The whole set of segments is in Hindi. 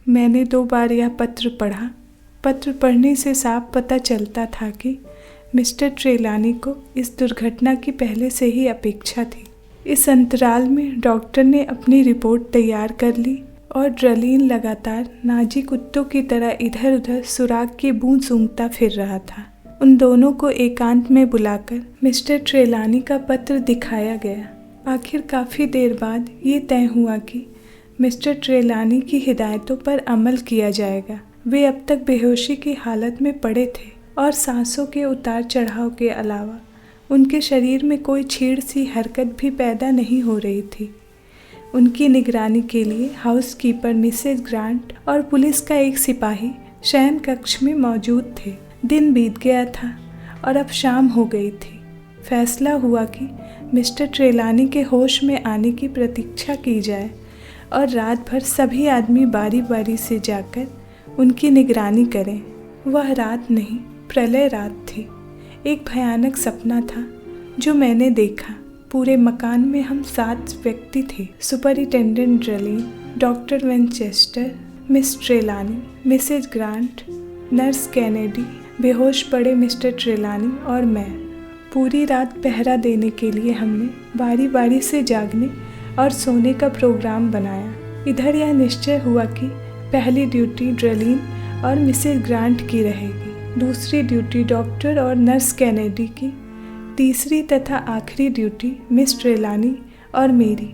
मैंने 2 बार यह पत्र पढ़ा। पत्र पढ़ने से साफ पता चलता था कि मिस्टर ट्रेलानी को इस दुर्घटना की पहले से ही अपेक्षा थी। इस अंतराल में डॉक्टर ने अपनी रिपोर्ट तैयार कर ली और ड्रलीन लगातार नाजी कुत्तों की तरह इधर उधर सुराग की बूंद सूंघता फिर रहा था। उन दोनों को एकांत में बुलाकर मिस्टर ट्रेलानी का पत्र दिखाया गया। आखिर काफ़ी देर बाद ये तय हुआ कि मिस्टर ट्रेलानी की हिदायतों पर अमल किया जाएगा। वे अब तक बेहोशी की हालत में पड़े थे और सांसों के उतार चढ़ाव के अलावा उनके शरीर में कोई छीड़ सी हरकत भी पैदा नहीं हो रही थी। उनकी निगरानी के लिए हाउसकीपर मिसेज ग्रांट और पुलिस का एक सिपाही शयन कक्ष में मौजूद थे। दिन बीत गया था और अब शाम हो गई थी। फैसला हुआ कि मिस्टर ट्रेलानी के होश में आने की प्रतीक्षा की जाए और रात भर सभी आदमी बारी बारी से जाकर उनकी निगरानी करें। वह रात नहीं, प्रलय रात थी। एक भयानक सपना था जो मैंने देखा। पूरे मकान में हम 7 व्यक्ति थे। सुपरिटेंडेंट ड्रलीन, doctor Winchester, miss Trelawney, Mrs Grant, nurse Kennedy, बेहोश पड़े मिस्टर ट्रेलानी और मैं। पूरी रात पहरा देने के लिए हमने बारी बारी से जागने और सोने का प्रोग्राम बनाया। इधर यह निश्चय हुआ कि पहली ड्यूटी ड्रलीन और मिसेज ग्रांट की रहेगी, दूसरी ड्यूटी डॉक्टर और नर्स कैनेडी की, तीसरी तथा आखिरी ड्यूटी मिस ट्रेलानी और मेरी।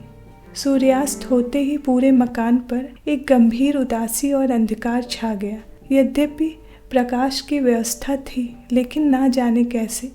सूर्यास्त होते ही पूरे मकान पर एक गंभीर उदासी और अंधकार छा गया। यद्यपि प्रकाश की व्यवस्था थी, लेकिन ना जाने कैसे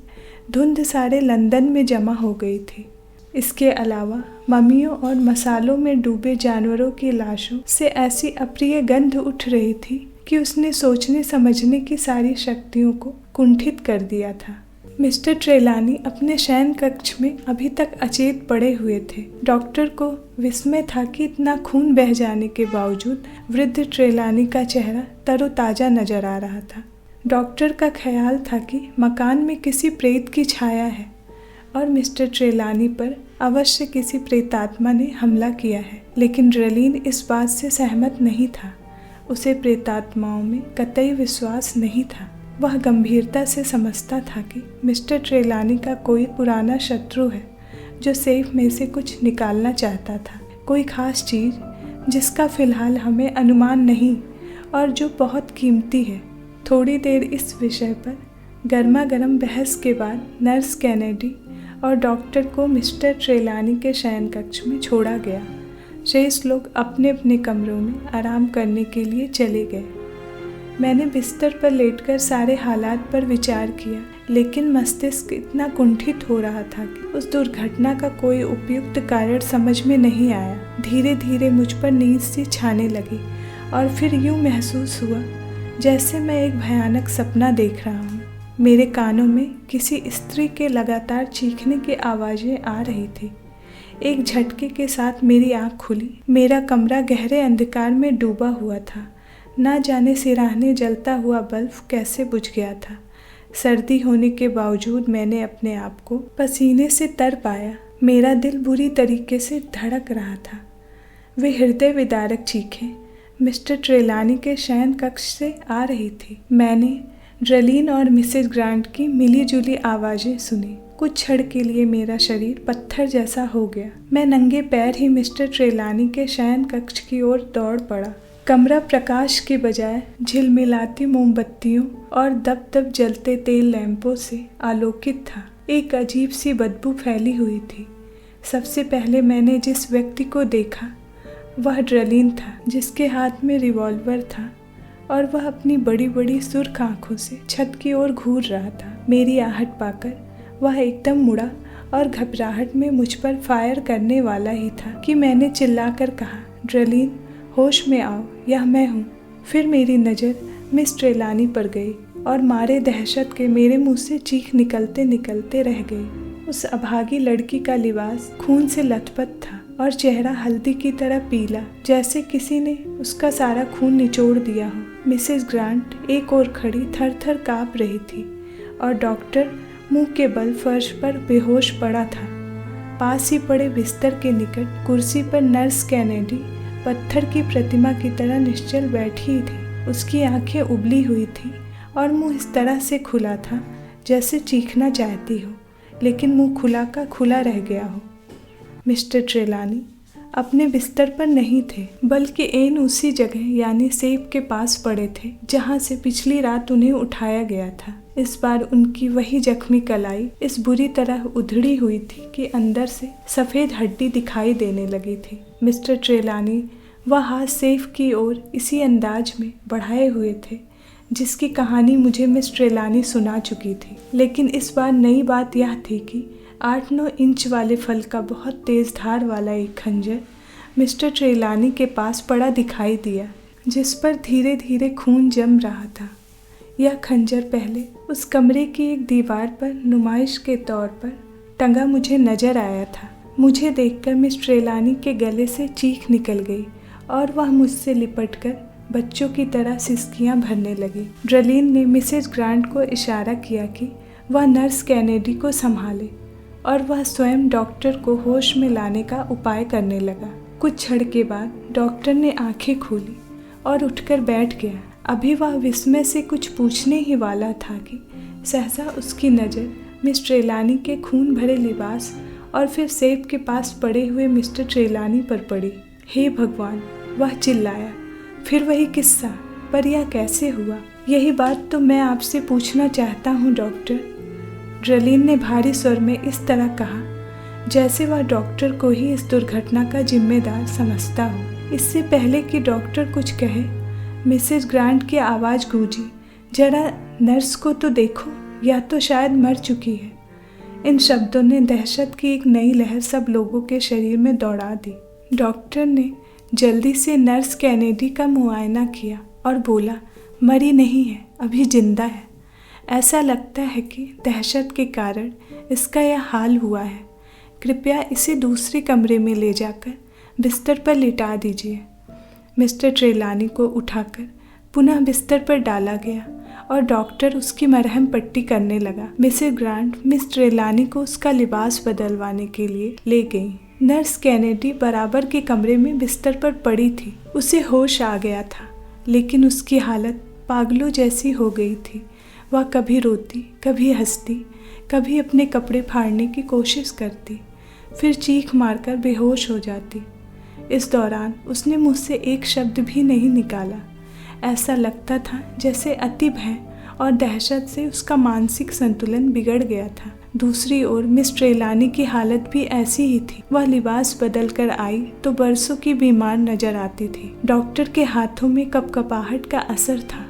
धुंध सारे लंदन में जमा हो गई थी। इसके अलावा मम्मियों और मसालों में डूबे जानवरों की लाशों से ऐसी अप्रिय गंध उठ रही थी कि उसने सोचने समझने की सारी शक्तियों को कुंठित कर दिया था। मिस्टर ट्रेलानी अपने शयन कक्ष में अभी तक अचेत पड़े हुए थे। डॉक्टर को विस्मय था कि इतना खून बह जाने के बावजूद वृद्ध ट्रेलानी का चेहरा तरोताजा नजर आ रहा था। डॉक्टर का ख्याल था कि मकान में किसी प्रेत की छाया है और मिस्टर ट्रेलानी पर अवश्य किसी प्रेतात्मा ने हमला किया है। लेकिन ड्रलीन इस बात से सहमत नहीं था। उसे प्रेतात्माओं में कतई विश्वास नहीं था। वह गंभीरता से समझता था कि मिस्टर ट्रेलानी का कोई पुराना शत्रु है जो सेफ में से कुछ निकालना चाहता था, कोई खास चीज़ जिसका फ़िलहाल हमें अनुमान नहीं और जो बहुत कीमती है। थोड़ी देर इस विषय पर गर्मा गर्म बहस के बाद नर्स कैनेडी और डॉक्टर को मिस्टर ट्रेलानी के शयन कक्ष में छोड़ा गया। शेष लोग अपने अपने कमरों में आराम करने के लिए चले गए। मैंने बिस्तर पर लेटकर सारे हालात पर विचार किया, लेकिन मस्तिष्क इतना कुंठित हो रहा था कि उस दुर्घटना का कोई उपयुक्त कारण समझ में नहीं आया। धीरे धीरे मुझ पर नींद सी छाने लगी और फिर यूं महसूस हुआ जैसे मैं एक भयानक सपना देख रहा हूँ। मेरे कानों में किसी स्त्री के लगातार चीखने की आवाज़ें आ रही थी। एक झटके के साथ मेरी आँख खुली। मेरा कमरा गहरे अंधकार में डूबा हुआ था। ना जाने सिराहने जलता हुआ बल्ब कैसे बुझ गया था। सर्दी होने के बावजूद मैंने अपने आप को पसीने से तर पाया। मेरा दिल बुरी तरीके से धड़क रहा था। वे हृदय विदारक चीखें मिस्टर ट्रेलानी के शयन कक्ष से आ रही थी। मैंने ड्रलीन और मिसेज ग्रांट की मिली जुली आवाज़ें सुनी। कुछ क्षण के लिए मेरा शरीर पत्थर जैसा हो गया। मैं नंगे पैर ही मिस्टर ट्रेलानी के शयन कक्ष की ओर दौड़ पड़ा। कमरा प्रकाश के बजाय झिलमिलाती मोमबत्तियों और दब दब जलते तेल लैंपों से आलोकित था। एक अजीब सी बदबू फैली हुई थी। सबसे पहले मैंने जिस व्यक्ति को देखा वह ड्रलीन था, जिसके हाथ में रिवॉल्वर था और वह अपनी बड़ी बड़ी सुर्ख आंखों से छत की ओर घूर रहा था। मेरी आहट पाकर वह एकदम मुड़ा और घबराहट में मुझ पर फायर करने वाला ही था कि मैंने चिल्लाकर कहा, ड्रलीन होश में आओ, यह मैं हूँ। फिर मेरी नज़र मिस ट्रेलानी पर गई और मारे दहशत के मेरे मुंह से चीख निकलते निकलते रह गई। उस अभागी लड़की का लिबास खून से लथपथ था और चेहरा हल्दी की तरह पीला, जैसे किसी ने उसका सारा खून निचोड़ दिया हो। मिसेज ग्रांट एक ओर खड़ी थर थर काँप रही थी और डॉक्टर मुंह के बल फर्श पर बेहोश पड़ा था। पास ही पड़े बिस्तर के निकट कुर्सी पर नर्स कैनेडी पत्थर की प्रतिमा की तरह निश्चल बैठी थी। उसकी आंखें उबली हुई थीं और मुंह इस तरह से खुला था जैसे चीखना चाहती हो, लेकिन मुंह खुला का खुला रह गया हो। मिस्टर ट्रेलानी अपने बिस्तर पर नहीं थे, बल्कि एन उसी जगह यानी सेफ के पास पड़े थे जहां से पिछली रात उन्हें उठाया गया था। इस बार उनकी वही जख्मी कलाई इस बुरी तरह उधड़ी हुई थी कि अंदर से सफ़ेद हड्डी दिखाई देने लगी थी। मिस्टर ट्रेलानी वह हाथ सेफ की ओर इसी अंदाज में बढ़ाए हुए थे जिसकी कहानी मुझे मिस ट्रेलानी सुना चुकी थी, लेकिन इस बार नई बात यह थी कि 8-9 इंच वाले फल का बहुत तेज़ धार वाला एक खंजर मिस्टर ट्रेलानी के पास पड़ा दिखाई दिया, जिस पर धीरे धीरे खून जम रहा था। यह खंजर पहले उस कमरे की एक दीवार पर नुमाइश के तौर पर टंगा मुझे नजर आया था। मुझे देखकर मिस ट्रेलानी के गले से चीख निकल गई और वह मुझसे लिपटकर बच्चों की तरह सिसकियां भरने लगी। ड्रलीन ने मिसेज ग्रांट को इशारा किया कि वह नर्स कैनेडी को संभाले और वह स्वयं डॉक्टर को होश में लाने का उपाय करने लगा। कुछ क्षण के बाद डॉक्टर ने आंखें खोली और उठकर बैठ गया। अभी वह विस्मय से कुछ पूछने ही वाला था कि सहसा उसकी नज़र मिस ट्रेलानी के खून भरे लिबास और फिर सेफ के पास पड़े हुए मिस्टर ट्रेलानी पर पड़ी। हे भगवान, वह चिल्लाया। फिर वही किस्सा, पर यह कैसे हुआ? यही बात तो मैं आपसे पूछना चाहता हूँ डॉक्टर। ड्रलीन ने भारी स्वर में इस तरह कहा जैसे वह डॉक्टर को ही इस दुर्घटना का जिम्मेदार समझता हो। इससे पहले कि डॉक्टर कुछ कहे, मिसेज ग्रांट की आवाज़ गूंजी, जरा नर्स को तो देखो, या तो शायद मर चुकी है। इन शब्दों ने दहशत की एक नई लहर सब लोगों के शरीर में दौड़ा दी। डॉक्टर ने जल्दी से नर्स कैनेडी का मुआयना किया और बोला, मरी नहीं है, अभी जिंदा है। ऐसा लगता है कि दहशत के कारण इसका यह हाल हुआ है। कृपया इसे दूसरे कमरे में ले जाकर बिस्तर पर लिटा दीजिए। मिस्टर ट्रेलानी को उठाकर पुनः बिस्तर पर डाला गया और डॉक्टर उसकी मरहम पट्टी करने लगा। मिसेस ग्रांट मिस ट्रेलानी को उसका लिबास बदलवाने के लिए ले गई। नर्स कैनेडी बराबर के कमरे में बिस्तर पर पड़ी थी। उसे होश आ गया था, लेकिन उसकी हालत पागलों जैसी हो गई थी। वह कभी रोती, कभी हंसती, कभी अपने कपड़े फाड़ने की कोशिश करती, फिर चीख मारकर बेहोश हो जाती। इस दौरान उसने मुझसे एक शब्द भी नहीं निकाला। ऐसा लगता था जैसे अति भय और दहशत से उसका मानसिक संतुलन बिगड़ गया था। दूसरी ओर मिस ट्रेलानी की हालत भी ऐसी ही थी। वह लिबास बदल कर आई तो बरसों की बीमार नजर आती थी। डॉक्टर के हाथों में कपकपाहट का असर था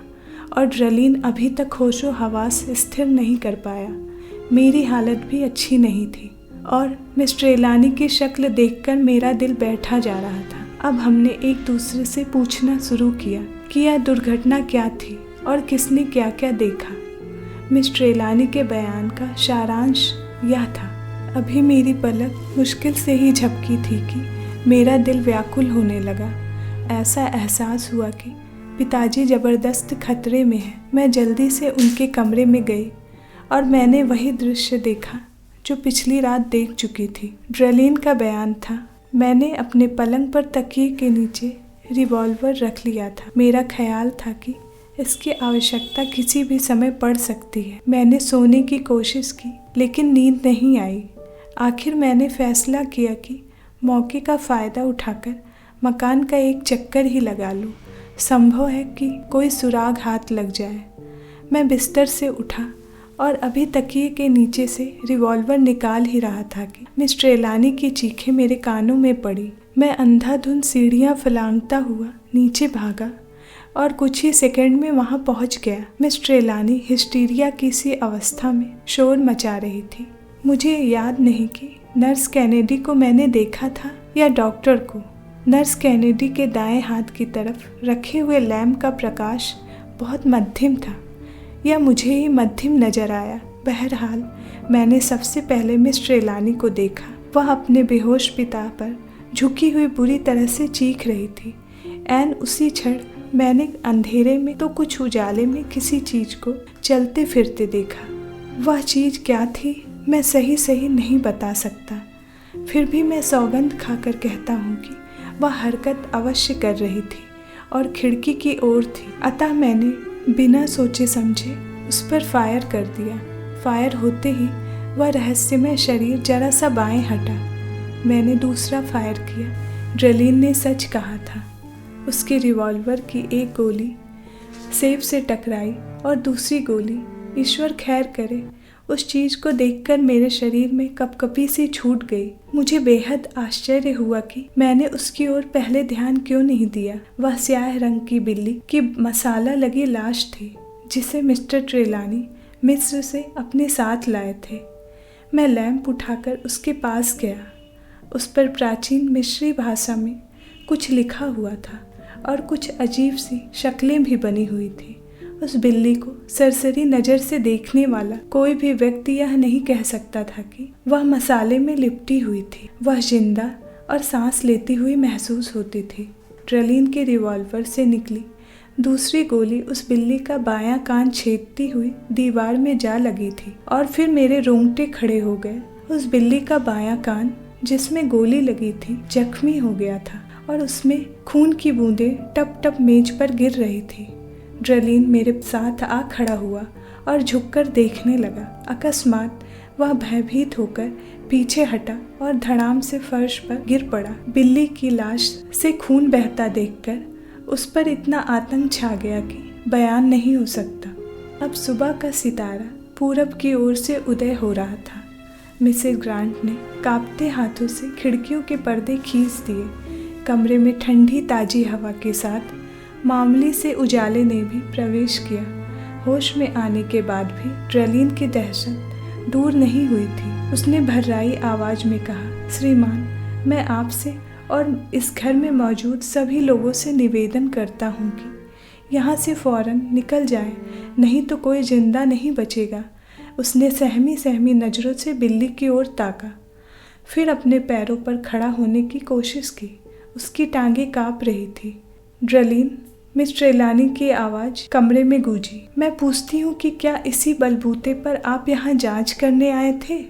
और ड्रलीन अभी तक होशो हवास स्थिर नहीं कर पाया। मेरी हालत भी अच्छी नहीं थी और मिस ट्रेलानी की शक्ल देखकर मेरा दिल बैठा जा रहा था। अब हमने एक दूसरे से पूछना शुरू किया कि यह दुर्घटना क्या थी और किसने क्या क्या देखा। मिस ट्रेलानी के बयान का सारांश यह था, अभी मेरी पलक मुश्किल से ही झपकी थी कि मेरा दिल व्याकुल होने लगा। ऐसा एहसास हुआ कि पिताजी ज़बरदस्त खतरे में हैं। मैं जल्दी से उनके कमरे में गई और मैंने वही दृश्य देखा जो पिछली रात देख चुकी थी। ड्रलीन का बयान था, मैंने अपने पलंग पर तकिए के नीचे रिवॉल्वर रख लिया था। मेरा ख्याल था कि इसकी आवश्यकता किसी भी समय पड़ सकती है। मैंने सोने की कोशिश की, लेकिन नींद नहीं आई। आखिर मैंने फैसला किया कि मौके का फ़ायदा उठाकर मकान का एक चक्कर ही लगा लूँ। संभव है कि कोई सुराग हाथ लग जाए। मैं बिस्तर से उठा और अभी तकिए के नीचे से रिवॉल्वर निकाल ही रहा था कि मिस ट्रेलानी की चीखें मेरे कानों में पड़ी। मैं अंधाधुंध सीढ़ियाँ फलांगता हुआ नीचे भागा और कुछ ही सेकंड में वहाँ पहुँच गया। मिस ट्रेलानी हिस्टीरिया की सी अवस्था में शोर मचा रही थी। मुझे याद नहीं कि नर्स कैनेडी को मैंने देखा था या डॉक्टर को। नर्स कैनेडी के दाएं हाथ की तरफ रखे हुए लैंप का प्रकाश बहुत मध्यम था या मुझे ही मध्यम नजर आया। बहरहाल मैंने सबसे पहले मिस ट्रेलानी को देखा। वह अपने बेहोश पिता पर झुकी हुई बुरी तरह से चीख रही थी। ऐन उसी क्षण मैंने अंधेरे में तो कुछ उजाले में किसी चीज को चलते फिरते देखा। वह चीज क्या थी मैं सही नहीं बता सकता। फिर भी मैं सौगंध खाकर कहता हूँ कि वह हरकत अवश्य कर रही थी और खिड़की की ओर थी। अतः मैंने बिना सोचे समझे उस पर फायर कर दिया। फायर होते ही वह रहस्यमय शरीर जरा सा बाएं हटा। मैंने दूसरा फायर किया। ड्रेलिन ने सच कहा था। उसके रिवॉल्वर की एक गोली सेब से टकराई और दूसरी गोली, ईश्वर खैर करे, उस चीज को देखकर मेरे शरीर में कपकपी सी छूट गई। मुझे बेहद आश्चर्य हुआ कि मैंने उसकी ओर पहले ध्यान क्यों नहीं दिया। वह स्याह रंग की बिल्ली की मसाला लगी लाश थी जिसे मिस्टर ट्रेलानी मिस्र से अपने साथ लाए थे। मैं लैंप उठाकर उसके पास गया। उस पर प्राचीन मिस्री भाषा में कुछ लिखा हुआ था और कुछ अजीब सी शक्लें भी बनी हुई थी। उस बिल्ली को सरसरी नज़र से देखने वाला कोई भी व्यक्ति यह नहीं कह सकता था कि वह मसाले में लिपटी हुई थी। वह जिंदा और सांस लेती हुई महसूस होती थी। ड्रेलिन के रिवॉल्वर से निकली दूसरी गोली उस बिल्ली का बायां कान छेदती हुई दीवार में जा लगी थी और फिर मेरे रोंगटे खड़े हो गए। उस बिल्ली का बायां कान जिसमें गोली लगी थी जख्मी हो गया था और उसमें खून की बूंदें टप टप मेज पर गिर रही थी। ड्रेलिन मेरे साथ आ खड़ा हुआ और झुककर देखने लगा। अकस्मात वह भयभीत होकर पीछे हटा और धड़ाम से फर्श पर गिर पड़ा। बिल्ली की लाश से खून बहता देखकर उस पर इतना आतंक छा गया कि बयान नहीं हो सकता। अब सुबह का सितारा पूरब की ओर से उदय हो रहा था। मिसेस ग्रांट ने कांपते हाथों से खिड़कियों के पर्दे खींच दिए। कमरे में ठंडी ताजी हवा के साथ मामूली से उजाले ने भी प्रवेश किया। होश में आने के बाद भी ड्रेलिन की दहशत दूर नहीं हुई थी। उसने भर्राई आवाज में कहा, श्रीमान, मैं आपसे और इस घर में मौजूद सभी लोगों से निवेदन करता हूँ कि यहाँ से फौरन निकल जाएं, नहीं तो कोई जिंदा नहीं बचेगा। उसने सहमी सहमी नज़रों से बिल्ली की ओर ताका, फिर अपने पैरों पर खड़ा होने की कोशिश की। उसकी टांगें काँप रही थी। ड्रेलिन, मिस ट्रेलानी की आवाज़ कमरे में गूंजी। मैं पूछती हूँ कि क्या इसी बलबूते पर आप यहाँ जांच करने आए थे?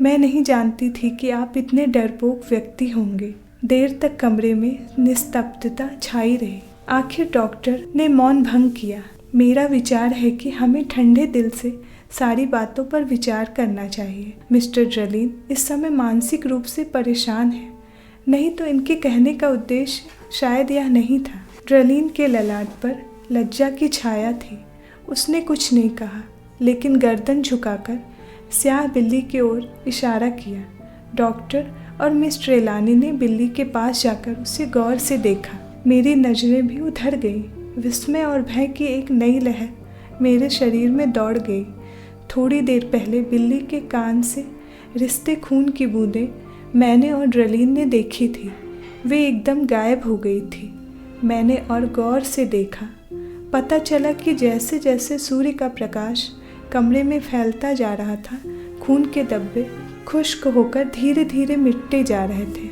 मैं नहीं जानती थी कि आप इतने डरपोक व्यक्ति होंगे। देर तक कमरे में निस्तब्धता छाई रही। आखिर डॉक्टर ने मौन भंग किया। मेरा विचार है कि हमें ठंडे दिल से सारी बातों पर विचार करना चाहिए। मिस्टर ड्रेलिन इस समय मानसिक रूप से परेशान है, नहीं तो इनके कहने का उद्देश्य शायद यह नहीं था। ड्रेलिन के ललाट पर लज्जा की छाया थी। उसने कुछ नहीं कहा, लेकिन गर्दन झुकाकर स्याह बिल्ली की ओर इशारा किया। डॉक्टर और मिस ट्रेलानी ने बिल्ली के पास जाकर उसे गौर से देखा। मेरी नज़रें भी उधर गई। विस्मय और भय की एक नई लहर मेरे शरीर में दौड़ गई। थोड़ी देर पहले बिल्ली के कान से रिश्ते खून की बूंदें मैंने और ड्रेलिन ने देखी थी, वे एकदम गायब हो गई थी। मैंने और गौर से देखा। पता चला कि जैसे जैसे सूर्य का प्रकाश कमरे में फैलता जा रहा था, खून के धब्बे खुश्क होकर धीरे धीरे मिटते जा रहे थे।